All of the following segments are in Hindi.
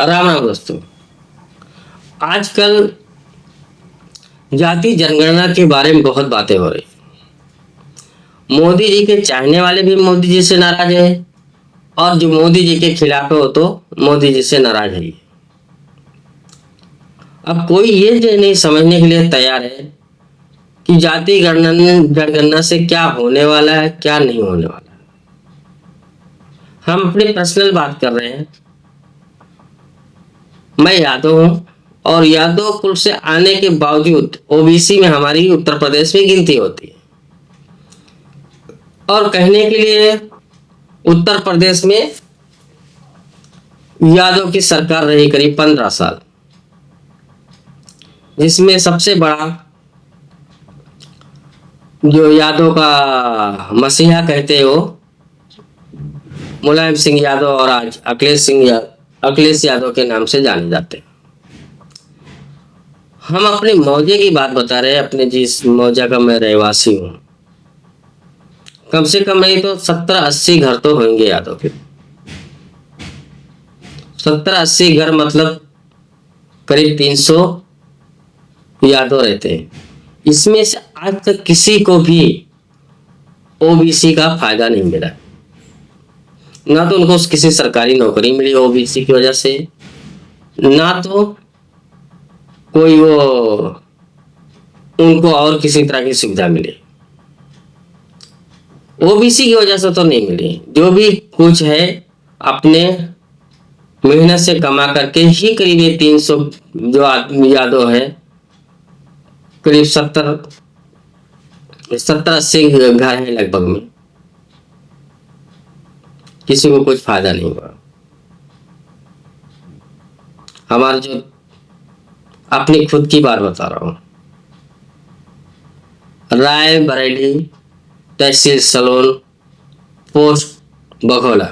राम राम दोस्तों। आजकल जाति जनगणना के बारे में बहुत बातें हो रही। मोदी जी के चाहने वाले भी मोदी जी से नाराज है और जो मोदी जी के खिलाफ है वो तो मोदी जी से नाराज है। अब कोई ये जो नहीं समझने के लिए तैयार है कि जाति जनगणना से क्या होने वाला है, क्या नहीं होने वाला है। हम अपनी पर्सनल बात कर रहे हैं। मैं यादव हूँ और यादव कुल से आने के बावजूद ओबीसी में हमारी उत्तर प्रदेश में गिनती होती है और कहने के लिए उत्तर प्रदेश में यादव की सरकार रही करीब 15 साल, जिसमें सबसे बड़ा जो यादव का मसीहा कहते हो मुलायम सिंह यादव और आज अखिलेश यादव के नाम से जाने जाते हैं। हम अपने मौजे की बात बता रहे हैं। अपने जिस मौजा का मैं रहवासी हूँ, कम से कम नहीं तो 70-80 घर तो होंगे यादव के। 70-80 घर मतलब करीब 300 यादव रहते हैं। इसमें से आज तक किसी को भी ओबीसी का फायदा नहीं मिला। ना तो उनको किसी सरकारी नौकरी मिली ओबीसी की वजह से, ना तो कोई वो उनको और किसी तरह की सुविधा मिली। ओबीसी की वजह से तो नहीं मिली। जो भी कुछ है अपने मेहनत से कमा करके ही करीब ये 300 जो आदमी यादव है, करीब 70-80 घर है लगभग में, किसी को कुछ फायदा नहीं हुआ। हमारे जो अपनी खुद की बात बता रहा हूँ, राय बरेली तहसील सलोन पोस्ट बघौला,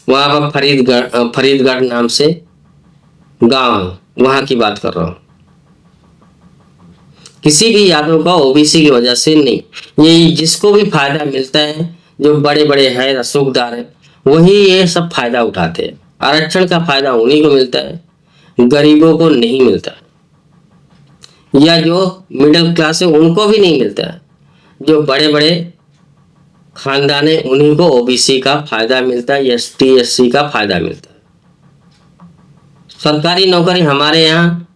वहां पर फरीदगढ़ नाम से गांव है, वहां की बात कर रहा हूँ। किसी भी यादव का ओबीसी की वजह से नहीं, ये जिसको भी फायदा मिलता है, जो बड़े बड़े है रसूखदार है, वही ये सब फायदा उठाते हैं। आरक्षण का फायदा उन्हीं को मिलता है, गरीबों को नहीं मिलता, या जो मिडिल क्लास है उनको भी नहीं मिलता है। जो बड़े बड़े खानदान है उन्हीं को ओबीसी का फायदा मिलता है, एसटी एससी का फायदा मिलता है। सरकारी नौकरी हमारे यहाँ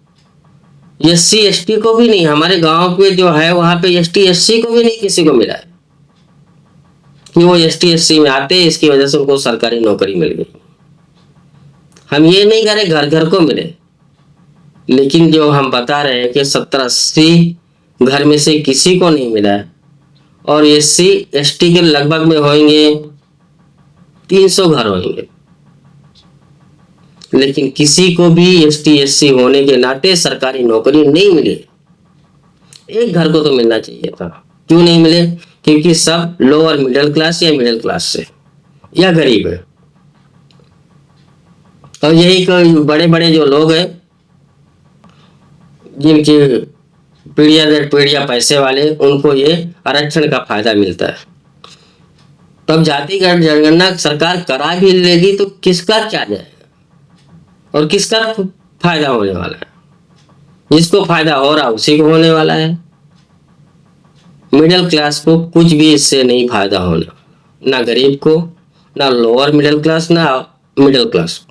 एससी एसटी को भी नहीं, हमारे गांव पे जो है वहां पे एसटी एससी को भी नहीं किसी को मिला है कि वो एसटी एससी में आते, इसकी वजह से उनको सरकारी नौकरी मिल गई। हम ये नहीं कह रहे घर घर को मिले, लेकिन जो हम बता रहे हैं कि 70-80 घर में से किसी को नहीं मिला है और एससी एसटी के लगभग में होंगे 300 घर होंगे, लेकिन किसी को भी एसटी एससी होने के नाते सरकारी नौकरी नहीं मिली। एक घर को तो मिलना चाहिए था। क्यों नहीं मिले? क्योंकि सब लोअर मिडिल क्लास या मिडिल क्लास से या गरीब है। और यही बड़े बड़े जो लोग हैं जिनकी पीढ़िया दर पीढ़िया पैसे वाले, उनको ये आरक्षण का फायदा मिलता है। तब जातिगत जनगणना सरकार करा भी लेगी तो किसका क्या जाएगा और किसका फायदा होने वाला है? जिसको फायदा हो रहा उसी को होने वाला है। मिडिल क्लास को कुछ भी इससे नहीं फायदा होने वाला, ना गरीब को, ना लोअर मिडिल क्लास, ना मिडिल क्लास।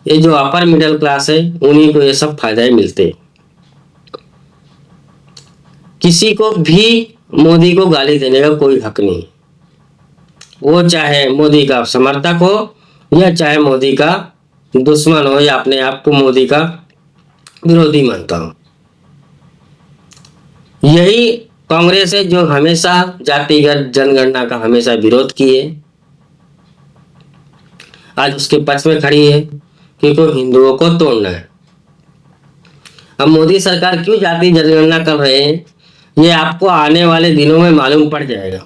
ये जो अपर मिडिल क्लास है उन्हीं को ये सब फायदा ही मिलते हैं। किसी को भी मोदी को गाली देने का कोई हक नहीं, वो चाहे मोदी का समर्थक हो या चाहे मोदी का दुश्मन हो या अपने आप को मोदी का विरोधी मानता हो। यही कांग्रेस है जो हमेशा जातिगत जनगणना का हमेशा विरोध किए, आज उसके पक्ष में खड़ी है क्योंकि हिंदुओं को तोड़ना है। अब मोदी सरकार क्यों जाति जनगणना कर रहे हैं, ये आपको आने वाले दिनों में मालूम पड़ जाएगा।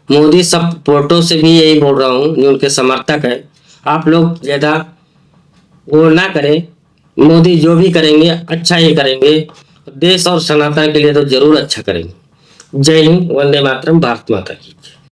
मोदी सब फोटो से भी यही बोल रहा हूँ, जो उनके समर्थक है, आप लोग ज्यादा वो ना करें। मोदी जो भी करेंगे अच्छा ही करेंगे, देश और सनातन के लिए तो जरूर अच्छा करेंगे। जय हिंद, वंदे मातरम, भारत माता की।